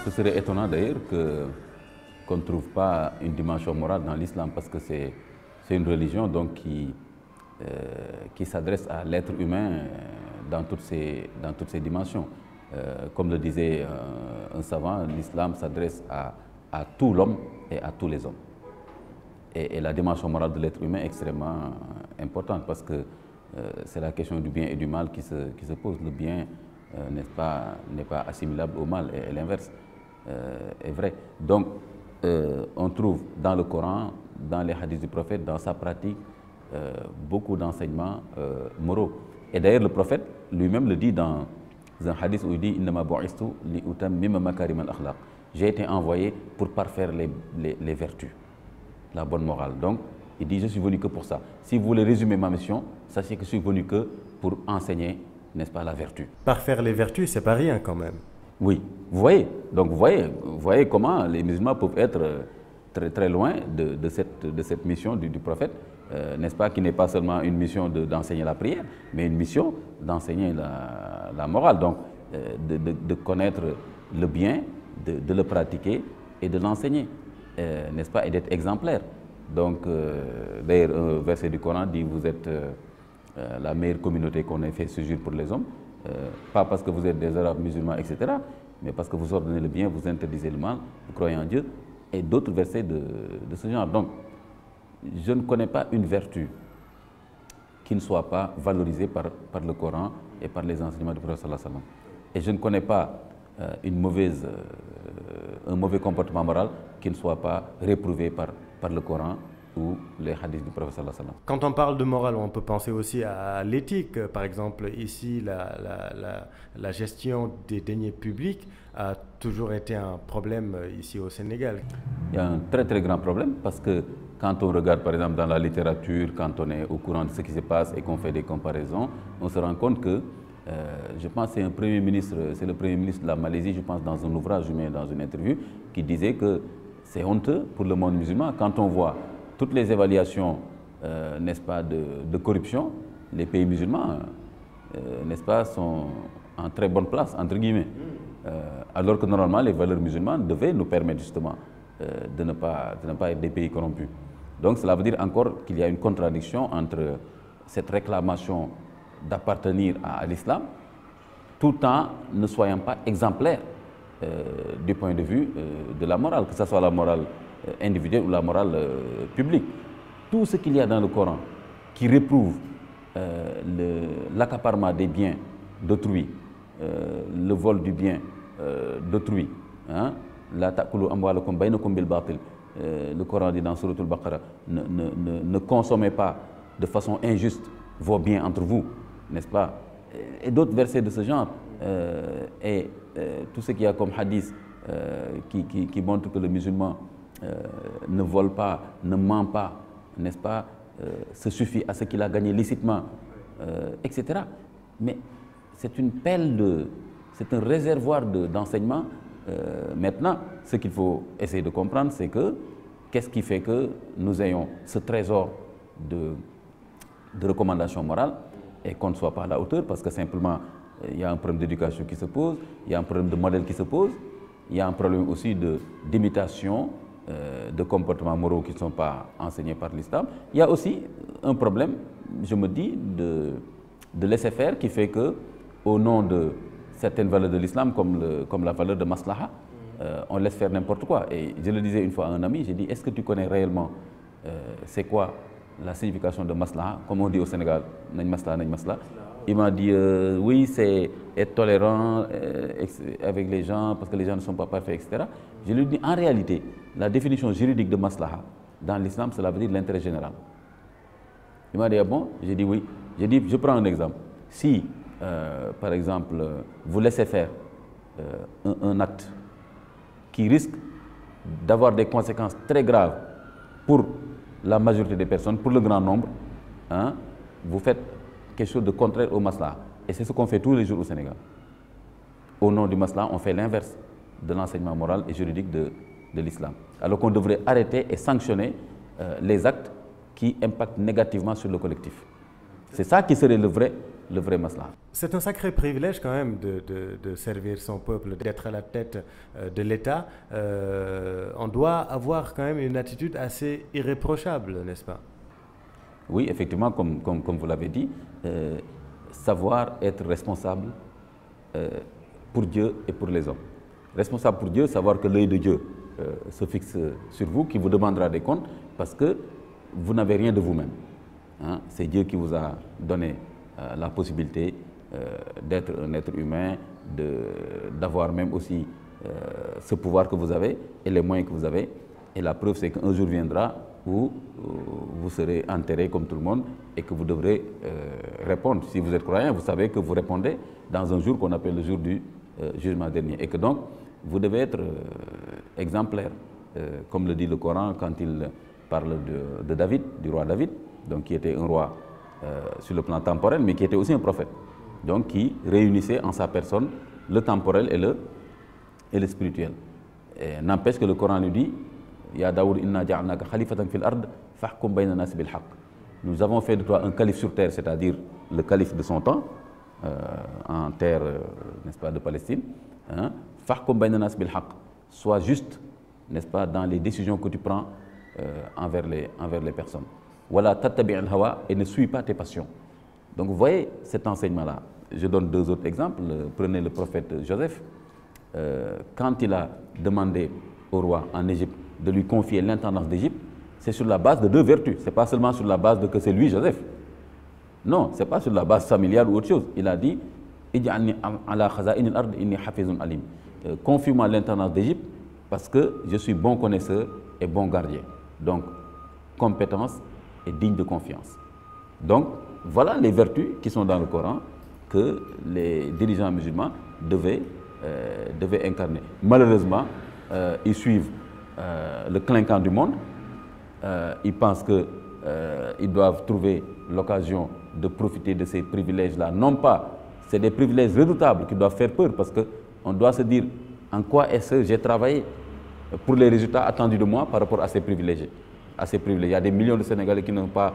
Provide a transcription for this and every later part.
Ce serait étonnant d'ailleurs qu'on ne trouve pas une dimension morale dans l'islam, parce que c'est une religion donc qui s'adresse à l'être humain dans toutes ses dimensions. Comme le disait un savant, l'islam s'adresse à tout l'homme et à tous les hommes. Et la dimension morale de l'être humain est extrêmement importante, parce que c'est la question du bien et du mal qui se pose. Le bien, n'est pas assimilable au mal, et l'inverse est vrai. Donc, on trouve dans le Coran, dans les hadiths du prophète, dans sa pratique, beaucoup d'enseignements moraux. Et d'ailleurs, le prophète lui-même le dit dans un hadith où il dit « Innama bu'istu li utammima makarim al-akhlaq ». J'ai été envoyé pour parfaire les vertus, la bonne morale. Donc, il dit « Je suis venu que pour ça ». Si vous voulez résumer ma mission, sachez que je suis venu que pour enseigner, n'est-ce pas, la vertu. Parfaire les vertus, c'est pas rien quand même. Oui, vous voyez. Donc vous voyez comment les musulmans peuvent être très, très loin de cette mission du prophète, n'est-ce pas, qui n'est pas seulement une mission d'enseigner la prière, mais une mission d'enseigner la morale, donc de connaître le bien, de le pratiquer et de l'enseigner, n'est-ce pas, et d'être exemplaire. Donc, d'ailleurs, un verset du Coran dit « Vous êtes la meilleure communauté qu'on ait fait surgir pour les hommes ». Pas parce que vous êtes des Arabes musulmans, etc., mais parce que vous ordonnez le bien, vous interdisez le mal, vous croyez en Dieu, et d'autres versets de ce genre. Donc, je ne connais pas une vertu qui ne soit pas valorisée par le Coran et par les enseignements du prophète sallallahu alayhi wa sallam. Et je ne connais pas un mauvais comportement moral qui ne soit pas réprouvé par le Coran ou les hadiths du prophète sallallahu alayhi wa sallam. Quand on parle de morale, on peut penser aussi à l'éthique. Par exemple, ici, la gestion des deniers publics a toujours été un problème ici au Sénégal. Il y a un très très grand problème, parce que quand on regarde par exemple dans la littérature, quand on est au courant de ce qui se passe et qu'on fait des comparaisons, on se rend compte que, je pense que c'est le Premier ministre de la Malaisie, je pense dans un ouvrage, dans une interview, qui disait que c'est honteux pour le monde musulman quand on voit toutes les évaluations, n'est-ce pas, de corruption, les pays musulmans, n'est-ce pas, sont en très bonne place, entre guillemets. Alors que normalement, les valeurs musulmanes devaient nous permettre justement de ne pas être des pays corrompus. Donc cela veut dire encore qu'il y a une contradiction entre cette réclamation d'appartenir à l'islam, tout en ne soyant pas exemplaire du point de vue de la morale, que ce soit la morale individuelle ou la morale publique. Tout ce qu'il y a dans le Coran qui réprouve l'accaparement des biens d'autrui, le vol du bien d'autrui, hein, la ta'kulu amwalakum baynakum bil batil, le Coran dit dans Sourate Al-Baqarah, ne consommez pas de façon injuste vos biens entre vous, n'est-ce pas, et d'autres versets de ce genre, et tout ce qu'il y a comme hadith qui montre que le musulman ne vole pas, ne ment pas, n'est-ce pas, se suffit à ce qu'il a gagné licitement, etc. Mais c'est une pelle c'est un réservoir d'enseignement. Maintenant, ce qu'il faut essayer de comprendre, c'est que qu'est-ce qui fait que nous ayons ce trésor de recommandations morales et qu'on ne soit pas à la hauteur, parce que simplement, il y a un problème d'éducation qui se pose, il y a un problème de modèle qui se pose, il y a un problème aussi d'imitation, de comportements moraux qui ne sont pas enseignés par l'islam. Il y a aussi un problème, je me dis, de laisser faire, qui fait que, au nom de certaines valeurs de l'islam, comme la valeur de maslaha, on laisse faire n'importe quoi. Et je le disais une fois à un ami, j'ai dit, est-ce que tu connais réellement c'est quoi la signification de maslaha, comme on dit au Sénégal, nañ maslaha, nañ maslaha. Il m'a dit, oui, c'est être tolérant avec les gens, parce que les gens ne sont pas parfaits, etc. Je lui ai dit, en réalité, la définition juridique de maslaha, dans l'islam, cela veut dire l'intérêt général. Il m'a dit, ah bon? J'ai dit oui. J'ai dit, je prends un exemple. Si, par exemple, vous laissez faire un acte qui risque d'avoir des conséquences très graves pour la majorité des personnes, pour le grand nombre, hein, vous faites quelque chose de contraire au maslaha. Et c'est ce qu'on fait tous les jours au Sénégal. Au nom du maslaha, on fait l'inverse de l'enseignement moral et juridique de l'islam. Alors qu'on devrait arrêter et sanctionner les actes qui impactent négativement sur le collectif. C'est ça qui serait le vrai le vrai maslaha. C'est un sacré privilège quand même de servir son peuple, d'être à la tête de l'État. On doit avoir quand même une attitude assez irréprochable, n'est-ce pas? Oui, effectivement, comme vous l'avez dit, savoir être responsable pour Dieu et pour les hommes. Responsable pour Dieu, savoir que l'œil de Dieu se fixe sur vous, qui vous demandera des comptes, parce que vous n'avez rien de vous-même. Hein? C'est Dieu qui vous a donné la possibilité d'être un être humain, d'avoir même aussi ce pouvoir que vous avez et les moyens que vous avez. Et la preuve, c'est qu'un jour viendra où vous serez enterré comme tout le monde et que vous devrez répondre. Si vous êtes croyant, vous savez que vous répondez dans un jour qu'on appelle le jour du jugement dernier. Et que donc, vous devez être exemplaire, comme le dit le Coran quand il parle de David, du roi David, donc qui était un roi sur le plan temporel, mais qui était aussi un prophète, donc qui réunissait en sa personne le temporel et le spirituel. N'empêche que le Coran nous dit Ya Daoud, inna ja'alnaka khalifatan fil ard, fahkum bayna nas bil haqq. Nous avons fait de toi un calife sur terre, c'est-à-dire le calife de son temps, en terre, n'est-ce pas, de Palestine. Fahkum bayna nas bil haqq. Sois juste, n'est-ce pas, dans les décisions que tu prends envers les personnes. Voilà, tattabi' al-hawa, et ne suis pas tes passions. Donc vous voyez cet enseignement-là. Je donne deux autres exemples. Prenez le prophète Joseph. Quand il a demandé au roi en Égypte de lui confier l'intendance d'Égypte, c'est sur la base de deux vertus. Ce n'est pas seulement sur la base de que c'est lui, Joseph. Non, ce n'est pas sur la base familiale ou autre chose. Il a dit confie-moi l'intendance d'Égypte parce que je suis bon connaisseur et bon gardien. Donc, compétence et digne de confiance. Donc, voilà les vertus qui sont dans le Coran que les dirigeants musulmans devaient incarner. Malheureusement, ils suivent le clinquant du monde. Ils pensent qu'ils doivent trouver l'occasion de profiter de ces privilèges-là. Non pas, c'est des privilèges redoutables qui doivent faire peur parce qu'on doit se dire en quoi est-ce que j'ai travaillé pour les résultats attendus de moi par rapport à ces privilèges. Il y a des millions de Sénégalais qui n'ont pas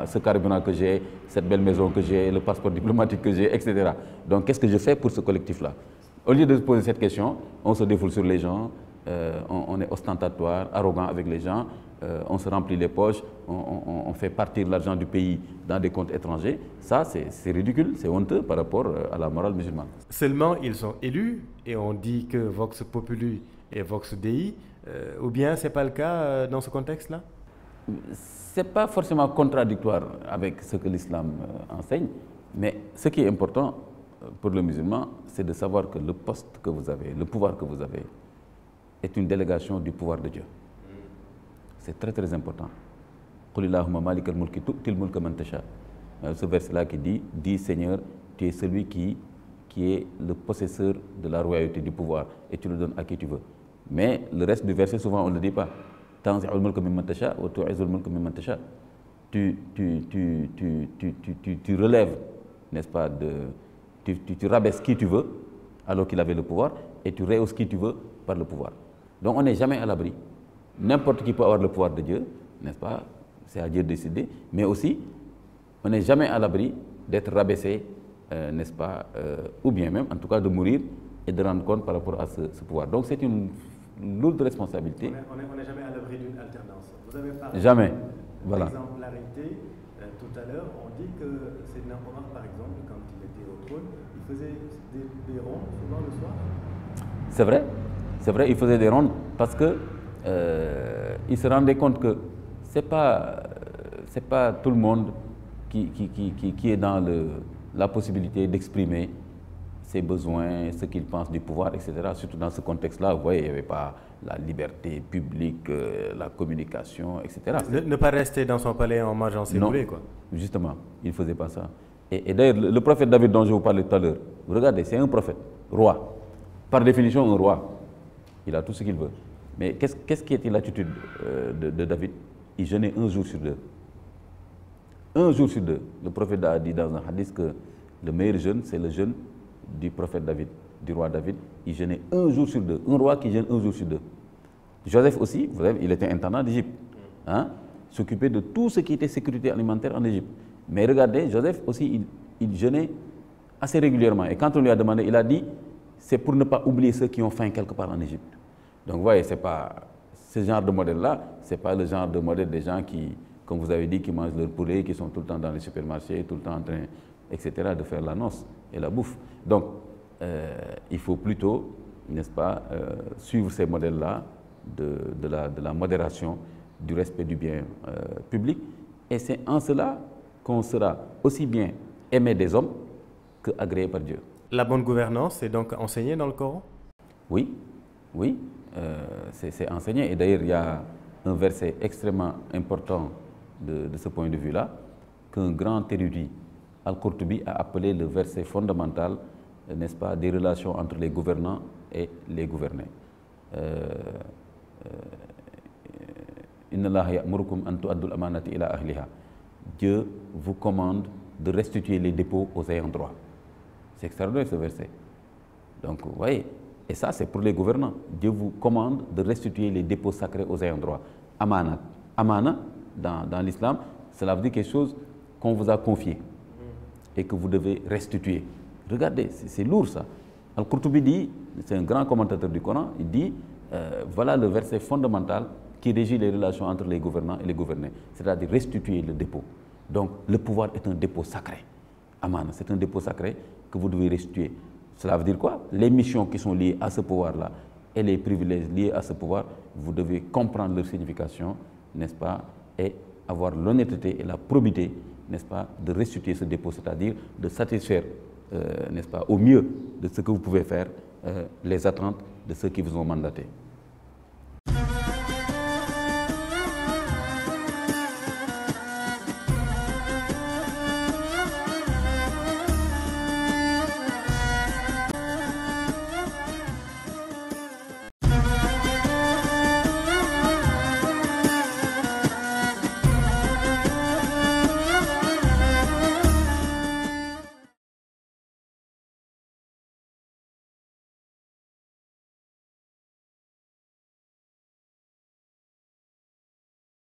ce carburant que j'ai, cette belle maison que j'ai, le passeport diplomatique que j'ai, etc. Donc qu'est-ce que je fais pour ce collectif-là? Au lieu de se poser cette question, on se défoule sur les gens, on est ostentatoire, arrogant avec les gens, on se remplit les poches, on fait partir l'argent du pays dans des comptes étrangers. Ça, c'est ridicule, c'est honteux par rapport à la morale musulmane. Seulement, ils sont élus et on dit que Vox Populi et Vox Dei, ou bien ce n'est pas le cas dans ce contexte-là? Ce n'est pas forcément contradictoire avec ce que l'islam enseigne, mais ce qui est important pour le musulman, c'est de savoir que le poste que vous avez, le pouvoir que vous avez, est une délégation du pouvoir de Dieu. C'est très très important. Ce verset-là qui dit, dis Seigneur, tu es celui qui est le possesseur de la royauté, du pouvoir, et tu le donnes à qui tu veux. Mais le reste du verset, souvent on ne le dit pas. Tu relèves, n'est-ce pas, tu rabaisses qui tu veux, alors qu'il avait le pouvoir, et tu rehausses qui tu veux par le pouvoir. Donc on n'est jamais à l'abri. N'importe qui peut avoir le pouvoir de Dieu, n'est-ce pas? C'est à Dieu de décider. Mais aussi, on n'est jamais à l'abri d'être rabaissé, n'est-ce pas? Ou bien même, en tout cas, de mourir et de rendre compte par rapport à ce pouvoir. Donc c'est une lourde responsabilité. On n'est jamais à l'abri d'une alternance. Vous avez parlé jamais. Voilà. D'exemplarité. Tout à l'heure, on dit que Seydina Omar, par exemple, quand il était au trône, il faisait des rondes souvent le soir. C'est vrai, il faisait des rondes parce que il se rendait compte que c'est pas tout le monde qui est dans la possibilité d'exprimer ses besoins, ce qu'il pense du pouvoir, etc. Surtout dans ce contexte-là, vous voyez, il n'y avait pas la liberté publique, la communication, etc. Ne pas rester dans son palais en mangeant ses boulets, quoi. Justement, il ne faisait pas ça. Et d'ailleurs, le prophète David dont je vous parlais tout à l'heure, vous regardez, c'est un prophète, roi. Par définition, un roi. Il a tout ce qu'il veut. Mais qu'est-ce qui était l'attitude de David? Il jeûnait un jour sur deux. Un jour sur deux. Le prophète a dit dans un hadith que le meilleur jeûne, c'est le jeûne du prophète David, du roi David. Il jeûnait un jour sur deux. Un roi qui jeûne un jour sur deux. Joseph aussi, vous savez, il était intendant d'Égypte. S'occupait de tout ce qui était sécurité alimentaire en Égypte. Mais regardez, Joseph aussi, il jeûnait assez régulièrement. Et quand on lui a demandé, il a dit, c'est pour ne pas oublier ceux qui ont faim quelque part en Égypte. Donc vous voyez, c'est pas ce genre de modèle-là, ce n'est pas le genre de modèle des gens qui, comme vous avez dit, qui mangent leur poulet, qui sont tout le temps dans les supermarchés, tout le temps en train, etc., de faire la noce et la bouffe. Donc, il faut plutôt, n'est-ce pas, suivre ces modèles-là de la modération, du respect du bien public. Et c'est en cela qu'on sera aussi bien aimé des hommes que agréé par Dieu. La bonne gouvernance est donc enseignée dans le Coran? Oui, oui, c'est enseigné. Et d'ailleurs, il y a un verset extrêmement important de ce point de vue-là, qu'un grand érudit, Al-Qurtubi, a appelé le verset fondamental, n'est-ce pas, des relations entre les gouvernants et les gouvernés. Inna Allaha ya'murukum an tu'addu al-amanati ila ahliha. Dieu vous commande de restituer les dépôts aux ayants droit. C'est extraordinaire ce verset. Donc, vous voyez, et ça c'est pour les gouvernants. Dieu vous commande de restituer les dépôts sacrés aux ayants droit. Amanat. Amana, dans l'islam, cela veut dire quelque chose qu'on vous a confié et que vous devez restituer. Regardez, c'est lourd ça. Al-Qurtubi dit, c'est un grand commentateur du Coran, il dit, voilà le verset fondamental qui régit les relations entre les gouvernants et les gouvernés, c'est-à-dire restituer le dépôt. Donc, le pouvoir est un dépôt sacré. Amana, c'est un dépôt sacré que vous devez restituer. Cela veut dire quoi? Les missions qui sont liées à ce pouvoir-là et les privilèges liés à ce pouvoir, vous devez comprendre leur signification, n'est-ce pas, et avoir l'honnêteté et la probité, n'est-ce pas, de restituer ce dépôt, c'est-à-dire de satisfaire, n'est-ce pas, au mieux de ce que vous pouvez faire, les attentes de ceux qui vous ont mandaté.